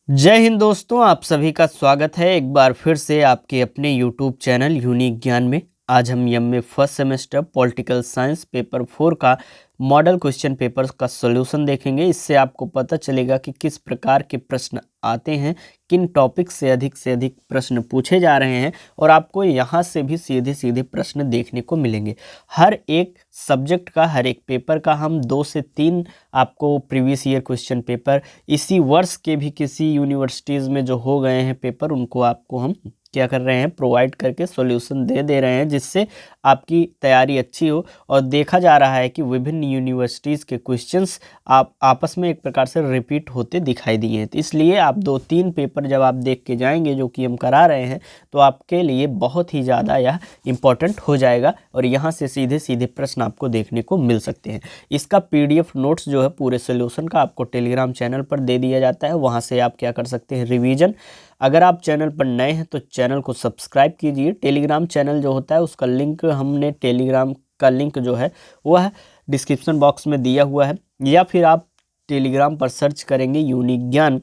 जय हिंद दोस्तों, आप सभी का स्वागत है एक बार फिर से आपके अपने YouTube चैनल यूनिक ज्ञान में। आज हम MA first semester political science paper 4 का मॉडल क्वेश्चन पेपर का सॉल्यूशन देखेंगे। इससे आपको पता चलेगा कि किस प्रकार के प्रश्न आते हैं, किन टॉपिक से अधिक प्रश्न पूछे जा रहे हैं और आपको यहाँ से भी सीधे सीधे प्रश्न देखने को मिलेंगे। हर एक सब्जेक्ट का, हर एक पेपर का हम 2 से 3 आपको प्रीवियस ईयर क्वेश्चन पेपर इसी वर्ष के भी किसी यूनिवर्सिटीज़ में जो हो गए हैं पेपर, उनको आपको हम क्या कर रहे हैं, प्रोवाइड करके सॉल्यूशन दे रहे हैं, जिससे आपकी तैयारी अच्छी हो। और देखा जा रहा है कि विभिन्न यूनिवर्सिटीज़ के क्वेश्चंस आप आपस में एक प्रकार से रिपीट होते दिखाई दिए हैं। तो इसलिए आप 2-3 पेपर जब आप देख के जाएंगे जो कि हम करा रहे हैं, तो आपके लिए बहुत ही ज़्यादा यह इम्पोर्टेंट हो जाएगा और यहाँ से सीधे सीधे प्रश्न आपको देखने को मिल सकते हैं। इसका PDF नोट्स जो है पूरे सोल्यूशन का आपको टेलीग्राम चैनल पर दे दिया जाता है। वहाँ से आप क्या कर सकते हैं, रिवीजन। अगर आप चैनल पर नए हैं तो चैनल को सब्सक्राइब कीजिए। टेलीग्राम चैनल जो होता है उसका लिंक हमने टेलीग्राम का लिंक जो है वह डिस्क्रिप्शन बॉक्स में दिया हुआ है, या फिर आप टेलीग्राम पर सर्च करेंगे यूनिक ज्ञान,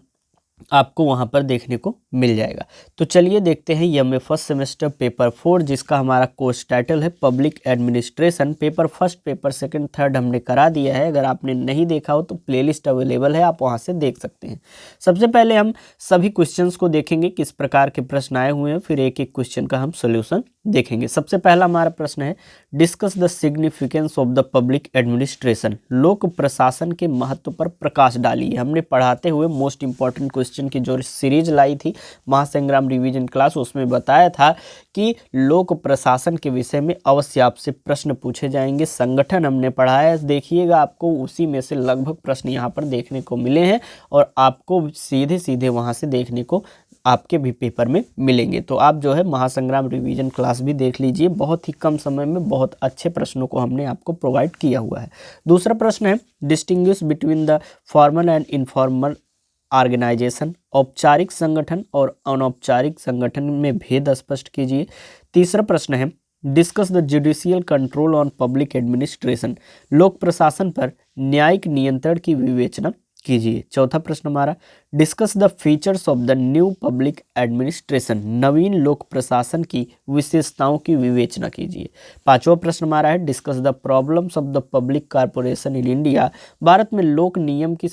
आपको वहां पर देखने को मिल जाएगा। तो चलिए देखते हैं एमए फर्स्ट सेमेस्टर पेपर 4, जिसका हमारा कोर्स टाइटल है public administration. Paper first, paper second, third हमने करा दिया है। अगर आपने नहीं देखा हो तो प्लेलिस्ट अवेलेबल है, आप वहां से देख सकते हैं। सबसे पहले हम सभी क्वेश्चंस को देखेंगे, किस प्रकार के प्रश्न आए हुए हैं, फिर एक एक क्वेश्चन का हम सोल्यूशन देखेंगे। सबसे पहला हमारा प्रश्न है, discuss the significance of the public administration. लोक प्रशासन के महत्व पर प्रकाश डालिए। हमने पढ़ाते हुए मोस्ट इंपॉर्टेंट क्वेश्चन की जो सीरीज लाई थी महासंग्राम रिवीजन क्लास, उसमें बताया था कि लोक प्रशासन के विषय में अवश्य आपसे प्रश्न पूछे जाएंगे। संगठन हमने पढ़ाया, देखिएगा आपको उसी में से लगभग प्रश्न यहाँ पर देखने को मिले हैं और आपको सीधे सीधे वहाँ से देखने को आपके भी पेपर में मिलेंगे। तो आप जो है महासंग्राम रिवीजन क्लास भी देख लीजिए, बहुत ही कम समय में बहुत अच्छे प्रश्नों को हमने आपको प्रोवाइड किया हुआ है। दूसरा प्रश्न है, distinguish between the formal and informal organisation. औपचारिक संगठन और अनौपचारिक संगठन में भेद स्पष्ट कीजिए। तीसरा प्रश्न है, discuss the judicial control on public administration. लोक प्रशासन पर न्यायिक नियंत्रण की विवेचना कीजिए। चौथा प्रश्न हमारा, discuss the features of the new public administration. नवीन लोक प्रशासन की विशेषताओं की विवेचना कीजिए। पांचवा प्रश्न हमारा है, discuss the problems of the public corporation in India. Bharat में लोक निगम की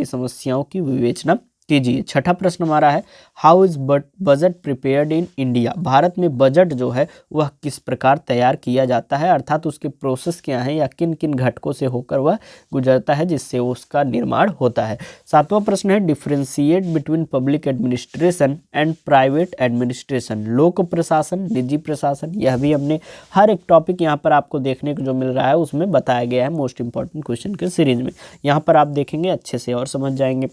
समस्याओं की विवेचना कीजिए। छठा प्रश्न हमारा है, how is budget prepared in India. Bharat में बजट जो है वह किस प्रकार तैयार किया जाता है, अर्थात उसके प्रोसेस क्या है या किन किन घटकों से होकर वह गुजरता है जिससे उसका निर्माण होता है। सातवां प्रश्न है, differentiate between public administration and private administration. लोक प्रशासन, निजी प्रशासन, यह भी हमने हर एक टॉपिक यहाँ पर आपको देखने को जो मिल रहा है उसमें बताया गया है मोस्ट इंपॉर्टेंट क्वेश्चन के सीरीज में। यहाँ पर आप देखेंगे अच्छे से और समझ जाएंगे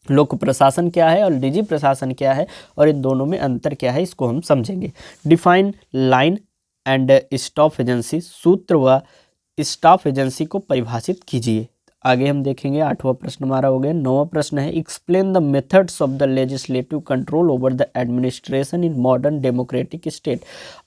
लोक प्रशासन क्या है और निजी प्रशासन क्या है और इन दोनों में अंतर क्या है, इसको हम समझेंगे। Define line and staff agency. सूत्र व स्टाफ एजेंसी को परिभाषित कीजिए। आगे हम देखेंगे। आठवां प्रश्न हमारा हो गया। नौवां प्रश्न है, explain the methods of the legislative control over the administration in modern democratic state.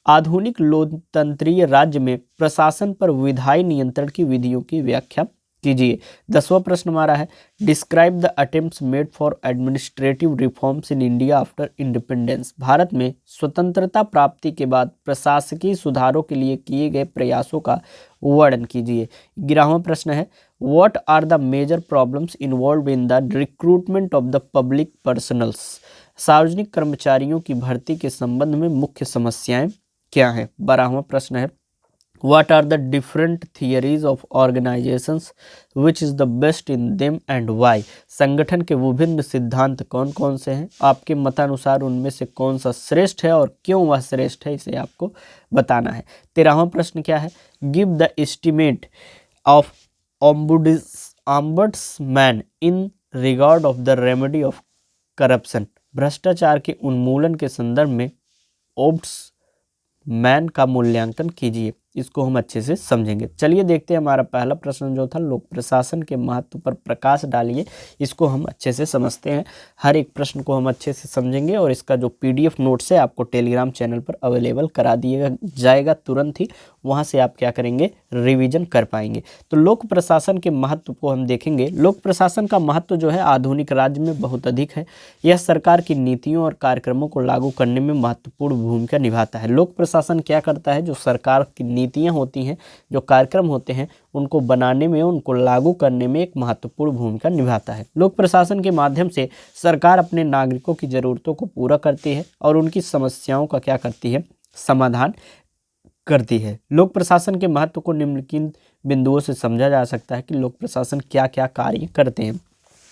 आधुनिक लोकतंत्रीय राज्य में प्रशासन पर विधायी नियंत्रण की विधियों की व्याख्या कीजिए। 10वां प्रश्न हमारा है, describe the attempts made for administrative reforms in India after independence. Bharat में स्वतंत्रता प्राप्ति के बाद प्रशासकीय सुधारों के लिए किए गए प्रयासों का वर्णन कीजिए। 11वां प्रश्न है, what are the major problems involve in the recruitment of the public personals. सार्वजनिक कर्मचारियों की भर्ती के संबंध में मुख्य समस्याएं क्या हैं। 12वां प्रश्न है, What are the different theories of organizations? Which is the best in them and why? संगठन के विभिन्न सिद्धांत कौन कौन से हैं, आपके मतानुसार उनमें से कौन सा श्रेष्ठ है और क्यों वह श्रेष्ठ है, इसे आपको बताना है। 13वां प्रश्न क्या है, give the estimate of ombudsman in regard of the remedy of corruption. भ्रष्टाचार के उन्मूलन के संदर्भ में ओम्बुड्समैन का मूल्यांकन कीजिए। इसको हम अच्छे से समझेंगे। चलिए देखते हैं, हमारा पहला प्रश्न जो था, लोक प्रशासन के महत्व पर प्रकाश डालिए। इसको हम अच्छे से समझते हैं, हर एक प्रश्न को हम अच्छे से समझेंगे और इसका जो PDF नोट्स है आपको टेलीग्राम चैनल पर अवेलेबल करा दिया जाएगा तुरंत ही, वहाँ से आप क्या करेंगे, रिवीजन कर पाएंगे। तो लोक प्रशासन के महत्व को हम देखेंगे। लोक प्रशासन का महत्व जो है आधुनिक राज्य में बहुत अधिक है। यह सरकार की नीतियों और कार्यक्रमों को लागू करने में महत्वपूर्ण भूमिका निभाता है। लोक प्रशासन क्या करता है, जो सरकार की नीतियां होती हैं, जो कार्यक्रम होते हैं, उनको बनाने में, उनको लागू करने में एक महत्वपूर्ण भूमिका निभाता है। लोक प्रशासन के माध्यम से सरकार अपने नागरिकों की ज़रूरतों को पूरा करती है और उनकी समस्याओं का क्या करती है, समाधान करती है। लोक प्रशासन के महत्व को निम्नलिखित बिंदुओं से समझा जा सकता है कि लोक प्रशासन क्या क्या कार्य करते हैं।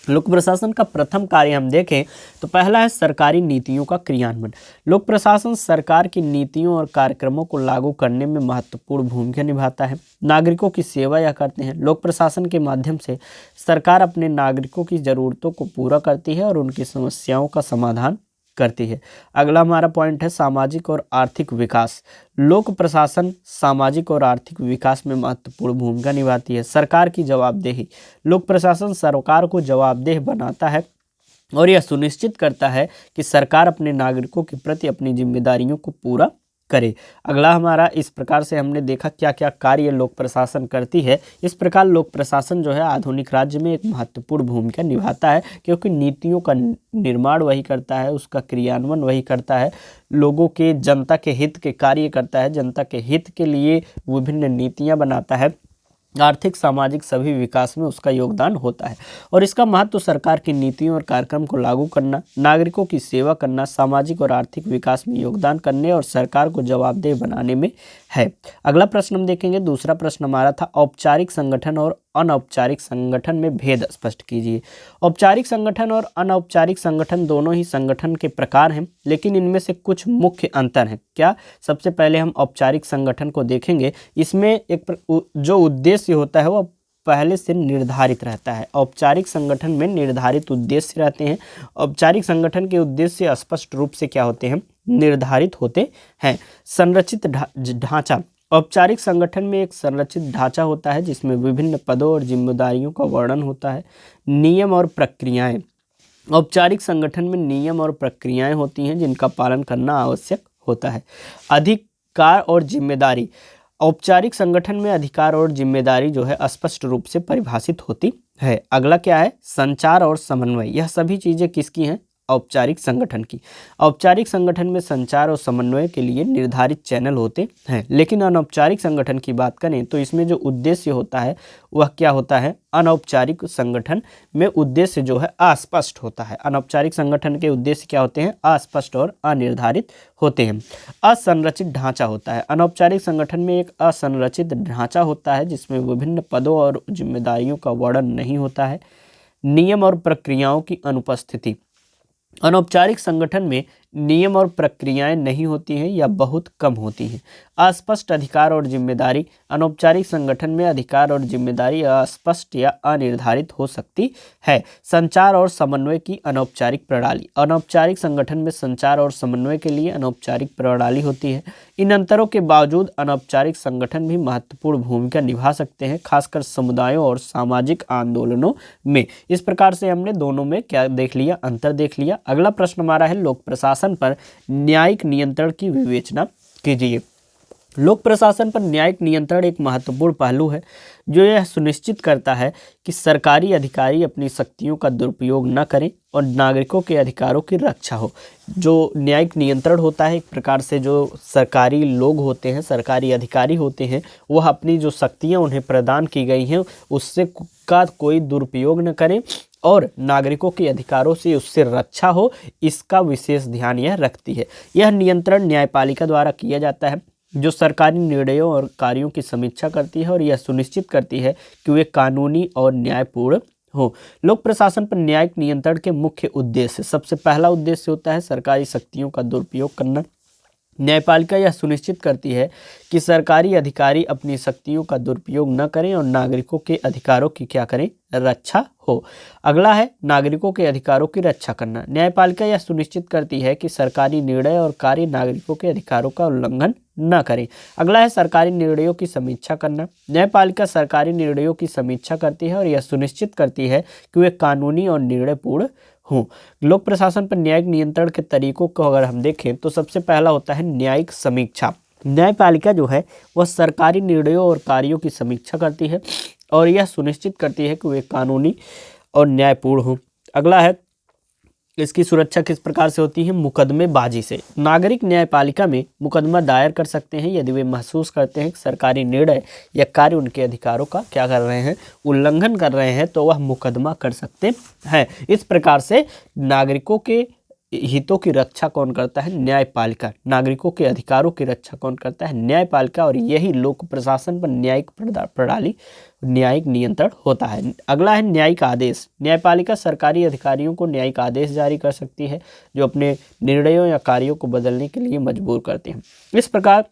लोक प्रशासन का प्रथम कार्य हम देखें तो पहला है सरकारी नीतियों का क्रियान्वयन। लोक प्रशासन सरकार की नीतियों और कार्यक्रमों को लागू करने में महत्वपूर्ण भूमिका निभाता है। नागरिकों की सेवा यह करते हैं। लोक प्रशासन के माध्यम से सरकार अपने नागरिकों की ज़रूरतों को पूरा करती है और उनकी समस्याओं का समाधान करती है। अगला हमारा पॉइंट है सामाजिक और आर्थिक विकास। लोक प्रशासन सामाजिक और आर्थिक विकास में महत्वपूर्ण भूमिका निभाती है। सरकार की जवाबदेही। लोक प्रशासन सरकार को जवाबदेह बनाता है और यह सुनिश्चित करता है कि सरकार अपने नागरिकों के प्रति अपनी जिम्मेदारियों को पूरा करे। अगला हमारा, इस प्रकार से हमने देखा क्या क्या कार्य लोक प्रशासन करती है। इस प्रकार लोक प्रशासन जो है आधुनिक राज्य में एक महत्वपूर्ण भूमिका निभाता है, क्योंकि नीतियों का निर्माण वही करता है, उसका क्रियान्वयन वही करता है, लोगों के, जनता के हित के कार्य करता है, जनता के हित के लिए विभिन्न नीतियाँ बनाता है। आर्थिक सामाजिक सभी विकास में उसका योगदान होता है। और इसका महत्व सरकार की नीतियों और कार्यक्रम को लागू करना, नागरिकों की सेवा करना, सामाजिक और आर्थिक विकास में योगदान करने और सरकार को जवाबदेह बनाने में है। अगला प्रश्न हम देखेंगे, दूसरा प्रश्न हमारा था औपचारिक संगठन और अनौपचारिक संगठन में भेद स्पष्ट कीजिए। औपचारिक संगठन और अनौपचारिक संगठन दोनों ही संगठन के प्रकार हैं, लेकिन इनमें से कुछ मुख्य अंतर हैं। क्या? सबसे पहले हम औपचारिक संगठन को देखेंगे। इसमें एक जो उद्देश्य होता है वो पहले से निर्धारित रहता है। औपचारिक संगठन में निर्धारित उद्देश्य रहते हैं। औपचारिक संगठन के उद्देश्य स्पष्ट रूप से क्या होते हैं, निर्धारित होते हैं। संरचित ढांचा। औपचारिक संगठन में एक संरचित ढांचा होता है जिसमें विभिन्न पदों और जिम्मेदारियों का वर्णन होता है। नियम और प्रक्रियाएं। औपचारिक संगठन में नियम और प्रक्रियाएं होती हैं जिनका पालन करना आवश्यक होता है। अधिकार और जिम्मेदारी। औपचारिक संगठन में अधिकार और जिम्मेदारी जो है स्पष्ट रूप से परिभाषित होती है। अगला क्या है, संचार और समन्वय। यह सभी चीज़ें किसकी हैं, औपचारिक संगठन की। औपचारिक संगठन में संचार और समन्वय के लिए निर्धारित चैनल होते हैं, लेकिन अनौपचारिक संगठन की बात करें तो इसमें जो उद्देश्य होता है वह क्या होता है, अनौपचारिक संगठन में उद्देश्य जो है अस्पष्ट होता है। अनौपचारिक संगठन के उद्देश्य क्या होते हैं, अस्पष्ट और अनिर्धारित होते हैं। असंरचित ढांचा होता है। अनौपचारिक संगठन में एक असंरचित ढांचा होता है जिसमें विभिन्न पदों और जिम्मेदारियों का वर्णन नहीं होता है। नियम और प्रक्रियाओं की अनुपस्थिति। अनौपचारिक संगठन में नियम और प्रक्रियाएं नहीं होती हैं या बहुत कम होती हैं। अस्पष्ट अधिकार और जिम्मेदारी। अनौपचारिक संगठन में अधिकार और जिम्मेदारी अस्पष्ट या अनिर्धारित हो सकती है। संचार और समन्वय की अनौपचारिक प्रणाली। अनौपचारिक संगठन में संचार और समन्वय के लिए अनौपचारिक प्रणाली होती है। इन अंतरों के बावजूद अनौपचारिक संगठन भी महत्वपूर्ण भूमिका निभा सकते हैं, खासकर समुदायों और सामाजिक आंदोलनों में। इस प्रकार से हमने दोनों में क्या देख लिया, अंतर देख लिया। अगला प्रश्न हमारा है, लोक प्रशासन पर न्यायिक नियंत्रण की विवेचना कीजिए। लोक प्रशासन पर न्यायिक नियंत्रण एक महत्वपूर्ण पहलू है जो यह सुनिश्चित करता है कि सरकारी अधिकारी अपनी शक्तियों का दुरुपयोग न करें और नागरिकों के अधिकारों की रक्षा हो। जो न्यायिक नियंत्रण होता है, एक प्रकार से जो सरकारी लोग होते हैं, सरकारी अधिकारी होते हैं, वह अपनी जो शक्तियां उन्हें प्रदान की गई हैं उससे का कोई दुरुपयोग न करें और नागरिकों के अधिकारों से उससे रक्षा हो, इसका विशेष ध्यान यह रखती है। यह नियंत्रण न्यायपालिका द्वारा किया जाता है जो सरकारी निर्णयों और कार्यों की समीक्षा करती है और यह सुनिश्चित करती है कि वे कानूनी और न्यायपूर्ण हो। लोक प्रशासन पर न्यायिक नियंत्रण के मुख्य उद्देश्य। सबसे पहला उद्देश्य होता है सरकारी शक्तियों का दुरुपयोग करना। न्यायपालिका यह सुनिश्चित करती है कि सरकारी अधिकारी अपनी शक्तियों का दुरुपयोग न करें और नागरिकों के अधिकारों की क्या करें, रक्षा हो। अगला है नागरिकों के अधिकारों की रक्षा करना। न्यायपालिका यह सुनिश्चित करती है कि सरकारी निर्णय और कार्य नागरिकों के अधिकारों का उल्लंघन न करें। अगला है सरकारी निर्णयों की समीक्षा करना। न्यायपालिका सरकारी निर्णयों की समीक्षा करती है और यह सुनिश्चित करती है कि वे कानूनी और निर्णयपूर्ण हों। लोक प्रशासन पर न्यायिक नियंत्रण के तरीकों को अगर हम देखें तो सबसे पहला होता है न्यायिक समीक्षा। न्यायपालिका जो है वह सरकारी निर्णयों और कार्यों की समीक्षा करती है और यह सुनिश्चित करती है कि वे कानूनी और न्यायपूर्ण हों। अगला है इसकी सुरक्षा किस प्रकार से होती है, मुकदमेबाजी से। नागरिक न्यायपालिका में मुकदमा दायर कर सकते हैं यदि वे महसूस करते हैं कि सरकारी निर्णय या कार्य उनके अधिकारों का क्या कर रहे हैं, उल्लंघन कर रहे हैं, तो वह मुकदमा कर सकते हैं। इस प्रकार से नागरिकों के हितों की रक्षा कौन करता है, न्यायपालिका। नागरिकों के अधिकारों की रक्षा कौन करता है, न्यायपालिका। और यही लोक प्रशासन पर न्यायिक प्रणाली, न्यायिक नियंत्रण होता है। अगला है न्यायिक आदेश। न्यायपालिका सरकारी अधिकारियों को न्यायिक आदेश जारी कर सकती है जो अपने निर्णयों या कार्यों को बदलने के लिए मजबूर करते हैं। इस प्रकार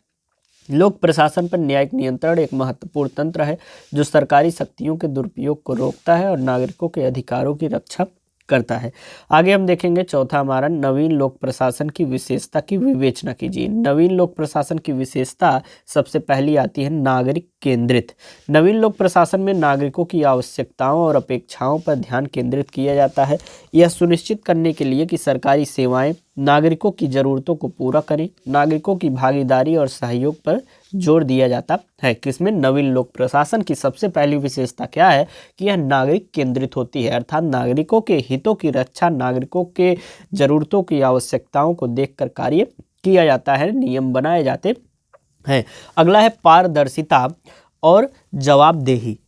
लोक प्रशासन पर न्यायिक नियंत्रण एक महत्वपूर्ण तंत्र है जो सरकारी शक्तियों के दुरुपयोग को रोकता है और नागरिकों के अधिकारों की रक्षा करता है। आगे हम देखेंगे चौथा हमारा नवीन लोक प्रशासन की विशेषता की विवेचना कीजिए। नवीन लोक प्रशासन की विशेषता सबसे पहली आती है नागरिक केंद्रित। नवीन लोक प्रशासन में नागरिकों की आवश्यकताओं और अपेक्षाओं पर ध्यान केंद्रित किया जाता है। यह सुनिश्चित करने के लिए कि सरकारी सेवाएं नागरिकों की ज़रूरतों को पूरा करें। नागरिकों की भागीदारी और सहयोग पर जोर दिया जाता है। किसमें, नवीन लोक प्रशासन की सबसे पहली विशेषता क्या है कि यह नागरिक केंद्रित होती है, अर्थात नागरिकों के हितों की रक्षा, नागरिकों के ज़रूरतों की आवश्यकताओं को देखकर कार्य किया जाता है, नियम बनाए जाते हैं। अगला है पारदर्शिता और जवाबदेही।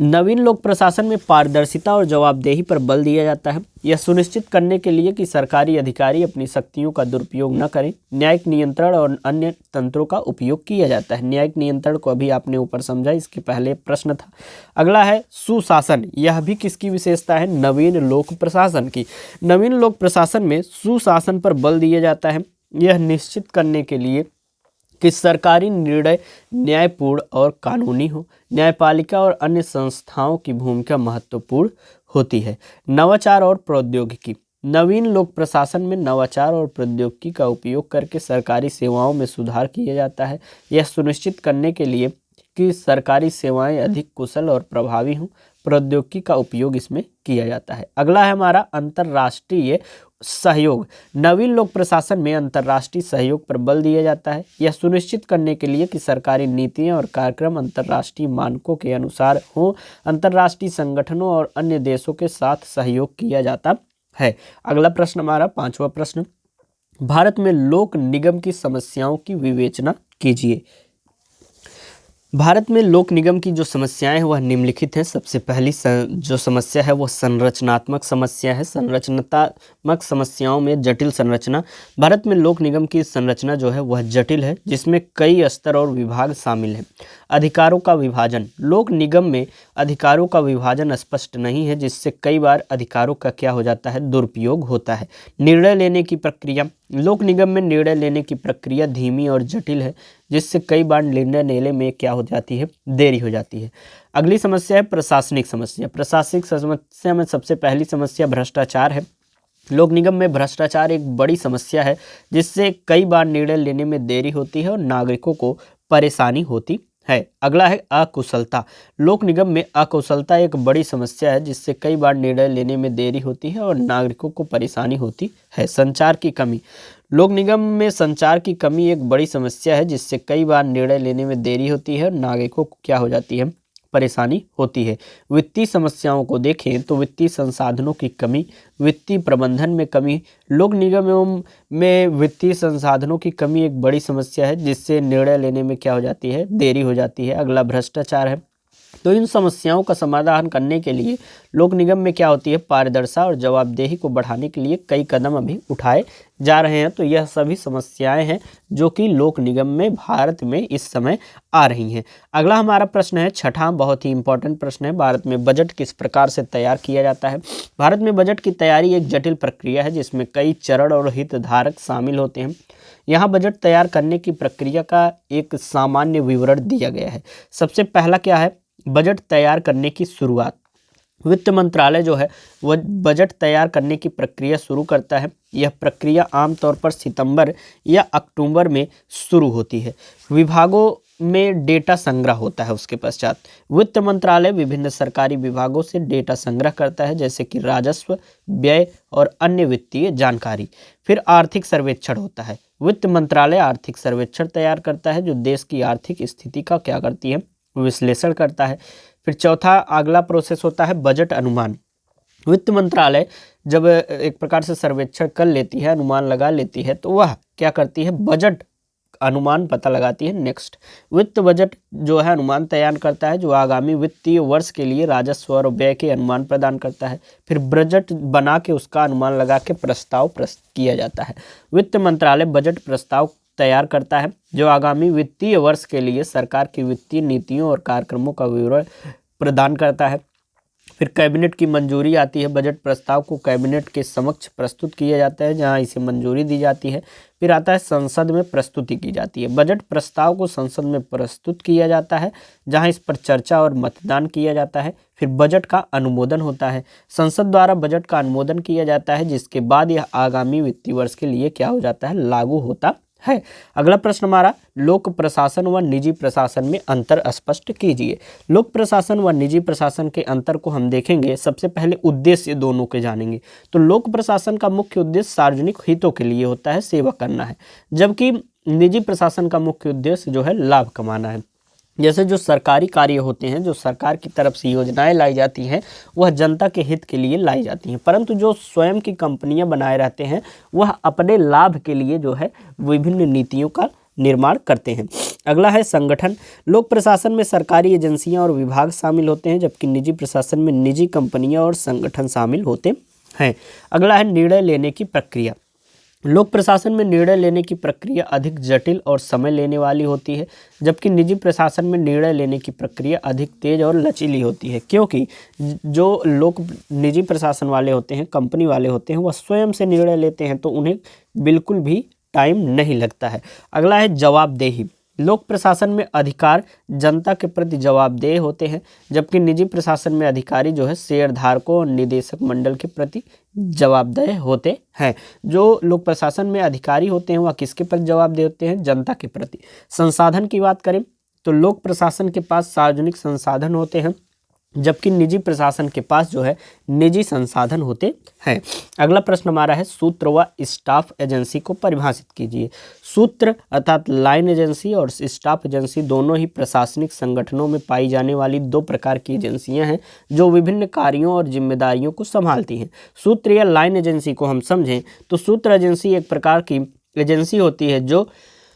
नवीन लोक प्रशासन में पारदर्शिता और जवाबदेही पर बल दिया जाता है। यह सुनिश्चित करने के लिए कि सरकारी अधिकारी अपनी शक्तियों का दुरुपयोग न करें, न्यायिक नियंत्रण और अन्य तंत्रों का उपयोग किया जाता है। न्यायिक नियंत्रण को अभी आपने ऊपर समझा, इसके पहले प्रश्न था। अगला है सुशासन। यह भी किसकी विशेषता है, नवीन लोक प्रशासन की। नवीन लोक प्रशासन में सुशासन पर बल दिया जाता है। यह निश्चित करने के लिए कि सरकारी निर्णय न्यायपूर्ण और कानूनी हो। न्यायपालिका और अन्य संस्थाओं की भूमिका महत्वपूर्ण होती है। नवाचार और प्रौद्योगिकी। नवीन लोक प्रशासन में नवाचार और प्रौद्योगिकी का उपयोग करके सरकारी सेवाओं में सुधार किया जाता है। यह सुनिश्चित करने के लिए कि सरकारी सेवाएं अधिक कुशल और प्रभावी हों, प्रौद्योगिकी का उपयोग इसमें किया जाता है। अगला है हमारा अंतर्राष्ट्रीय सहयोग। नवीन लोक प्रशासन में अंतर्राष्ट्रीय सहयोग पर बल दिया जाता है। यह सुनिश्चित करने के लिए कि सरकारी नीतियां और कार्यक्रम अंतर्राष्ट्रीय मानकों के अनुसार हों। अंतर्राष्ट्रीय संगठनों और अन्य देशों के साथ सहयोग किया जाता है। अगला प्रश्न हमारा पांचवा प्रश्न, भारत में लोक निगम की समस्याओं की विवेचना कीजिए। भारत में लोक निगम की जो समस्याएं हैं वह निम्नलिखित हैं। सबसे पहली जो समस्या है वो संरचनात्मक समस्या है। संरचनात्मक समस्याओं में जटिल संरचना। भारत में लोक निगम की संरचना जो है वह जटिल है, जिसमें कई स्तर और विभाग शामिल हैं। अधिकारों का विभाजन। लोक निगम में अधिकारों का विभाजन स्पष्ट नहीं है, जिससे कई बार अधिकारों का क्या हो जाता है, दुरुपयोग होता है। निर्णय लेने की प्रक्रिया। लोक निगम में निर्णय लेने की प्रक्रिया धीमी और जटिल है, जिससे कई बार निर्णय लेने में क्या हो जाती है, देरी हो जाती है। अगली समस्या है प्रशासनिक समस्या। प्रशासनिक समस्या में सबसे पहली समस्या भ्रष्टाचार है। लोक निगम में भ्रष्टाचार एक बड़ी समस्या है, जिससे कई बार निर्णय लेने में देरी होती है और नागरिकों को परेशानी होती है। अगला है अकुशलता। लोक निगम में अकुशलता एक बड़ी समस्या है, जिससे कई बार निर्णय लेने में देरी होती है और नागरिकों को परेशानी होती है। संचार की कमी। लोक निगम में संचार की कमी एक बड़ी समस्या है, जिससे कई बार निर्णय लेने में देरी होती है और नागरिकों को क्या हो जाती है, परेशानी होती है। वित्तीय समस्याओं को देखें तो वित्तीय संसाधनों की कमी, वित्तीय प्रबंधन में कमी। लोक निगम में वित्तीय संसाधनों की कमी एक बड़ी समस्या है, जिससे निर्णय लेने में क्या हो जाती है, देरी हो जाती है। अगला भ्रष्टाचार है। तो इन समस्याओं का समाधान करने के लिए लोक निगम में क्या होती है, पारदर्शिता और जवाबदेही को बढ़ाने के लिए कई कदम अभी उठाए जा रहे हैं। तो यह सभी समस्याएं हैं जो कि लोक निगम में भारत में इस समय आ रही हैं। अगला हमारा प्रश्न है छठा, बहुत ही इंपॉर्टेंट प्रश्न है, भारत में बजट किस प्रकार से तैयार किया जाता है। भारत में बजट की तैयारी एक जटिल प्रक्रिया है जिसमें कई चरण और हितधारक शामिल होते हैं। यहाँ बजट तैयार करने की प्रक्रिया का एक सामान्य विवरण दिया गया है। सबसे पहला क्या है, बजट तैयार करने की शुरुआत। वित्त मंत्रालय जो है वह बजट तैयार करने की प्रक्रिया शुरू करता है। यह प्रक्रिया आमतौर पर सितंबर या अक्टूबर में शुरू होती है। विभागों में डेटा संग्रह होता है। उसके पश्चात वित्त मंत्रालय विभिन्न सरकारी विभागों से डेटा संग्रह करता है, जैसे कि राजस्व, व्यय और अन्य वित्तीय जानकारी। फिर आर्थिक सर्वेक्षण होता है। वित्त मंत्रालय आर्थिक सर्वेक्षण तैयार करता है जो देश की आर्थिक स्थिति का क्या करती है, विश्लेषण करता है। फिर चौथा अगला प्रोसेस होता है बजट अनुमान। वित्त मंत्रालय जब एक प्रकार से सर्वेक्षण कर लेती है, अनुमान लगा लेती है, तो वह क्या करती है, बजट अनुमान पता लगाती है। नेक्स्ट, वित्त बजट जो है अनुमान तैयार करता है जो आगामी वित्तीय वर्ष के लिए राजस्व और व्यय के अनुमान प्रदान करता है। फिर बजट बना के उसका अनुमान लगा के प्रस्ताव प्रस्तुत किया जाता है। वित्त मंत्रालय बजट प्रस्ताव तैयार करता है जो आगामी वित्तीय वर्ष के लिए सरकार की वित्तीय नीतियों और कार्यक्रमों का विवरण प्रदान करता है। फिर कैबिनेट की मंजूरी आती है। बजट प्रस्ताव को कैबिनेट के समक्ष प्रस्तुत किया जाता है जहां इसे मंजूरी दी जाती है। फिर आता है संसद में प्रस्तुति की जाती है। बजट प्रस्ताव को संसद में प्रस्तुत किया जाता है जहां इस पर चर्चा और मतदान किया जाता है। फिर बजट का अनुमोदन होता है। संसद द्वारा बजट का अनुमोदन किया जाता है जिसके बाद यह आगामी वित्तीय वर्ष के लिए क्या हो जाता है, लागू होता है। अगला प्रश्न हमारा, लोक प्रशासन व निजी प्रशासन में अंतर स्पष्ट कीजिए। लोक प्रशासन व निजी प्रशासन के अंतर को हम देखेंगे। सबसे पहले उद्देश्य दोनों के जानेंगे। तो लोक प्रशासन का मुख्य उद्देश्य सार्वजनिक हितों के लिए होता है, सेवा करना है, जबकि निजी प्रशासन का मुख्य उद्देश्य जो है लाभ कमाना है। जैसे जो सरकारी कार्य होते हैं, जो सरकार की तरफ से योजनाएं लाई जाती हैं, वह जनता के हित के लिए लाई जाती हैं, परंतु जो स्वयं की कंपनियां बनाए रहते हैं वह अपने लाभ के लिए जो है विभिन्न नीतियों का निर्माण करते हैं। अगला है संगठन। लोक प्रशासन में सरकारी एजेंसियां और विभाग शामिल होते हैं, जबकि निजी प्रशासन में निजी कंपनियां और संगठन शामिल होते हैं। अगला है निर्णय लेने की प्रक्रिया। लोक प्रशासन में निर्णय लेने की प्रक्रिया अधिक जटिल और समय लेने वाली होती है, जबकि निजी प्रशासन में निर्णय लेने की प्रक्रिया अधिक तेज और लचीली होती है, क्योंकि जो लोग निजी प्रशासन वाले होते हैं, कंपनी वाले होते हैं, वह स्वयं से निर्णय लेते हैं तो उन्हें बिल्कुल भी टाइम नहीं लगता है। अगला है जवाबदेही। लोक प्रशासन में अधिकार जनता के प्रति जवाबदेह होते हैं, जबकि निजी प्रशासन में अधिकारी जो है शेयरधारकों और निदेशक मंडल के प्रति जवाबदेह होते हैं। जो लोक प्रशासन में अधिकारी होते हैं वह किसके प्रति जवाबदेह होते हैं, जनता के प्रति। संसाधन की बात करें तो लोक प्रशासन के पास सार्वजनिक संसाधन होते हैं, जबकि निजी प्रशासन के पास जो है निजी संसाधन होते हैं। अगला प्रश्न हमारा है सूत्र व स्टाफ एजेंसी को परिभाषित कीजिए। सूत्र अर्थात लाइन एजेंसी और स्टाफ एजेंसी दोनों ही प्रशासनिक संगठनों में पाई जाने वाली दो प्रकार की एजेंसियां हैं जो विभिन्न कार्यों और जिम्मेदारियों को संभालती हैं। सूत्र या लाइन एजेंसी को हम समझें तो सूत्र एजेंसी एक प्रकार की एजेंसी होती है जो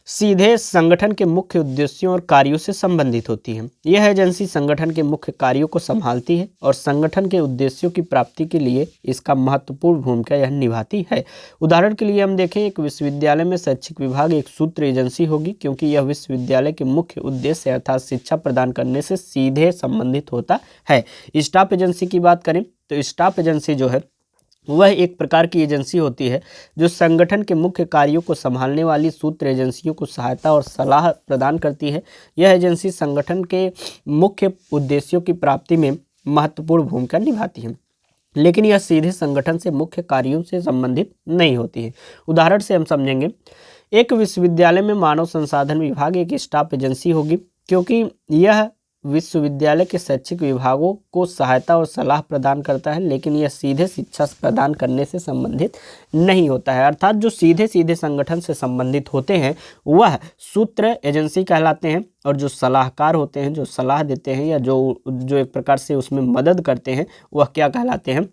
सीधे संगठन के मुख्य उद्देश्यों और कार्यों से संबंधित होती है। यह एजेंसी संगठन के मुख्य कार्यों को संभालती है और संगठन के उद्देश्यों की प्राप्ति के लिए इसका महत्वपूर्ण भूमिका यह निभाती है। उदाहरण के लिए हम देखें, एक विश्वविद्यालय में शैक्षिक विभाग एक सूत्र एजेंसी होगी, क्योंकि यह विश्वविद्यालय के मुख्य उद्देश्य अर्थात शिक्षा प्रदान करने से सीधे संबंधित होता है। स्टाफ एजेंसी की बात करें तो स्टाफ एजेंसी जो है वह एक प्रकार की एजेंसी होती है जो संगठन के मुख्य कार्यों को संभालने वाली सूत्र एजेंसियों को सहायता और सलाह प्रदान करती है। यह एजेंसी संगठन के मुख्य उद्देश्यों की प्राप्ति में महत्वपूर्ण भूमिका निभाती है, लेकिन यह सीधे संगठन से मुख्य कार्यों से संबंधित नहीं होती है। उदाहरण से हम समझेंगे, एक विश्वविद्यालय में मानव संसाधन विभाग एक स्टाफ एजेंसी होगी, क्योंकि यह विश्वविद्यालय के शैक्षिक विभागों को सहायता और सलाह प्रदान करता है, लेकिन यह सीधे शिक्षा प्रदान करने से संबंधित नहीं होता है। अर्थात जो सीधे सीधे संगठन से संबंधित होते हैं वह सूत्र एजेंसी कहलाते हैं, और जो सलाहकार होते हैं, जो सलाह देते हैं या जो एक प्रकार से उसमें मदद करते हैं, वह क्या कहलाते हैं,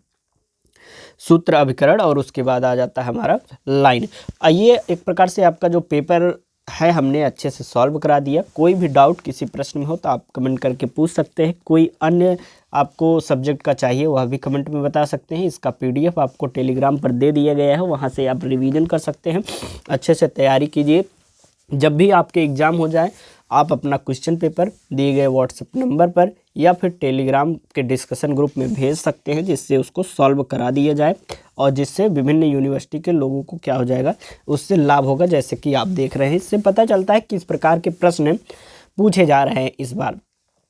सूत्र अभिकरण। और उसके बाद आ जाता है हमारा लाइन। ये एक प्रकार से आपका जो पेपर है हमने अच्छे से सॉल्व करा दिया। कोई भी डाउट किसी प्रश्न में हो तो आप कमेंट करके पूछ सकते हैं। कोई अन्य आपको सब्जेक्ट का चाहिए वह भी कमेंट में बता सकते हैं। इसका पीडीएफ आपको टेलीग्राम पर दे दिया गया है, वहाँ से आप रिवीजन कर सकते हैं। अच्छे से तैयारी कीजिए। जब भी आपके एग्ज़ाम हो जाए आप अपना क्वेश्चन पेपर दिए गए व्हाट्सएप नंबर पर या फिर टेलीग्राम के डिस्कशन ग्रुप में भेज सकते हैं, जिससे उसको सॉल्व करा दिया जाए और जिससे विभिन्न यूनिवर्सिटी के लोगों को क्या हो जाएगा, उससे लाभ होगा। जैसे कि आप देख रहे हैं, इससे पता चलता है किस प्रकार के प्रश्न पूछे जा रहे हैं इस बार।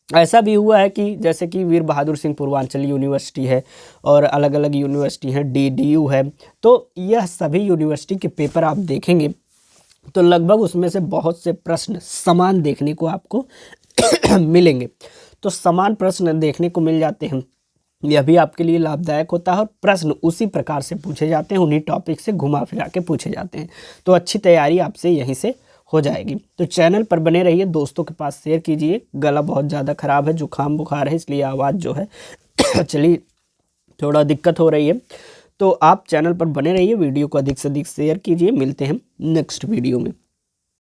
ऐसा भी हुआ है कि जैसे कि वीर बहादुर सिंह पूर्वांचल यूनिवर्सिटी है और अलग अलग यूनिवर्सिटी हैं, डीडीयू है, तो यह सभी यूनिवर्सिटी के पेपर आप देखेंगे तो लगभग उसमें से बहुत से प्रश्न समान देखने को आपको मिलेंगे। तो समान प्रश्न देखने को मिल जाते हैं, यह भी आपके लिए लाभदायक होता है और प्रश्न उसी प्रकार से पूछे जाते हैं, उन्हीं टॉपिक से घुमा फिरा के पूछे जाते हैं। तो अच्छी तैयारी आपसे यहीं से हो जाएगी। तो चैनल पर बने रहिए, दोस्तों के पास शेयर कीजिए। गला बहुत ज़्यादा ख़राब है, जुकाम बुखार है, इसलिए आवाज़ जो है चलिए थोड़ा दिक्कत हो रही है। तो आप चैनल पर बने रहिए, वीडियो को अधिक से अधिक शेयर कीजिए। मिलते हैं नेक्स्ट वीडियो में।